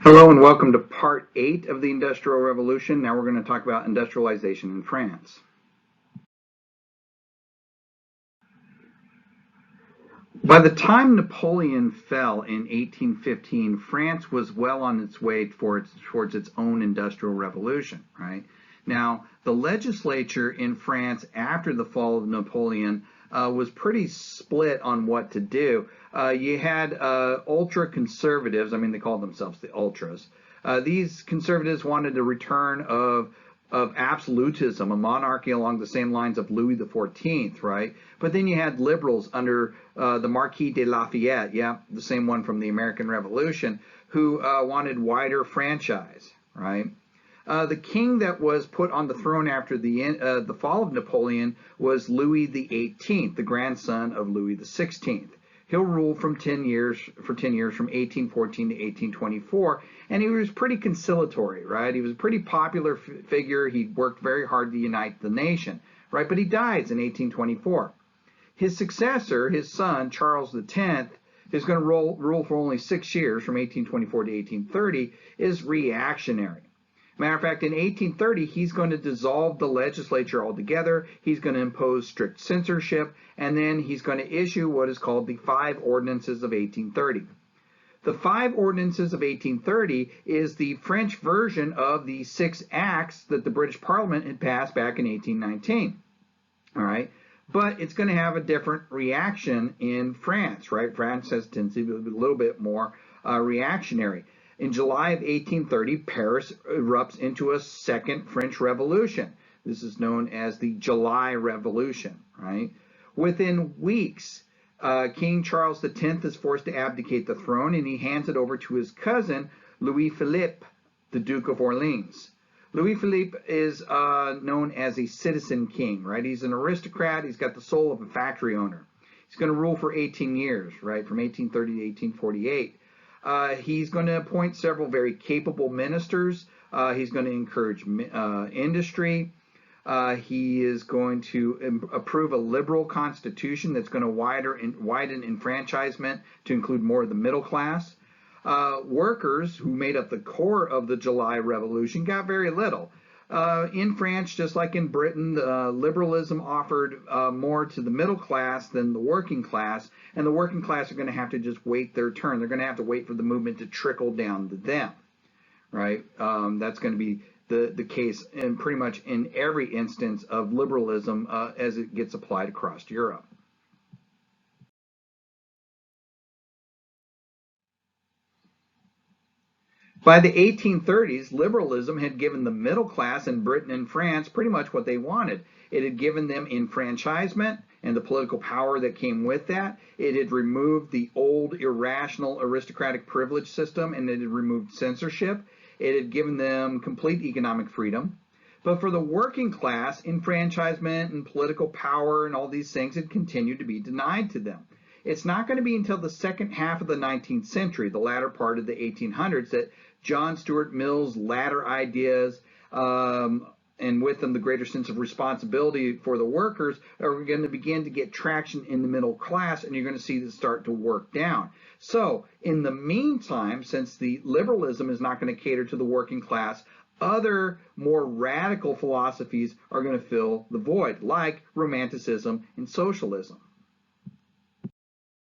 Hello and welcome to part 8 of the Industrial Revolution. Now we're going to talk about industrialization in France. By the time Napoleon fell in 1815, France was well on its way towards its own industrial revolution, right? Now, the legislature in France after the fall of Napoleon was pretty split on what to do. You had ultra conservatives, I mean, they called themselves the ultras. These conservatives wanted a return of absolutism, a monarchy along the same lines of Louis XIV, right? But then you had liberals under the Marquis de Lafayette, yeah, the same one from the American Revolution, who wanted wider franchise, right? The king that was put on the throne after the fall of Napoleon was Louis XVIII, the grandson of Louis XVI. He'll rule for 10 years from 1814 to 1824, and he was pretty conciliatory, right? He was a pretty popular figure. He worked very hard to unite the nation, right? But he dies in 1824. His successor, his son, Charles X, is going to rule for only 6 years from 1824 to 1830, is reactionary. Matter of fact, in 1830, he's going to dissolve the legislature altogether. He's going to impose strict censorship, and then he's going to issue what is called the Five Ordinances of 1830. The Five Ordinances of 1830 is the French version of the 6 acts that the British Parliament had passed back in 1819. All right, but it's going to have a different reaction in France, right? France has tendency to be a little bit more reactionary. In July of 1830, Paris erupts into a second French Revolution. This is known as the July Revolution, right? Within weeks, King Charles X is forced to abdicate the throne, and he hands it over to his cousin, Louis-Philippe, the Duke of Orleans. Louis-Philippe is known as a citizen king, right? He's an aristocrat. He's got the soul of a factory owner. He's going to rule for 18 years, right, from 1830 to 1848. He's going to appoint several very capable ministers. He's going to encourage industry. He is going to approve a liberal constitution that's going to widen enfranchisement to include more of the middle class. Workers, who made up the core of the July Revolution, got very little. In France, just like in Britain, liberalism offered more to the middle class than the working class, and the working class are going to have to just wait their turn. They're going to have to wait for the movement to trickle down to them, right? That's going to be the case in pretty much in every instance of liberalism as it gets applied across Europe. By the 1830s, liberalism had given the middle class in Britain and France pretty much what they wanted. It had given them enfranchisement and the political power that came with that. It had removed the old irrational aristocratic privilege system, and it had removed censorship. It had given them complete economic freedom. But for the working class, enfranchisement and political power and all these things had continued to be denied to them. It's not going to be until the second half of the 19th century, the latter part of the 1800s, that John Stuart Mill's latter ideas, and with them the greater sense of responsibility for the workers, are going to begin to get traction in the middle class, and you're going to see this start to work down. So in the meantime, since the liberalism is not going to cater to the working class, other more radical philosophies are going to fill the void, like Romanticism and socialism.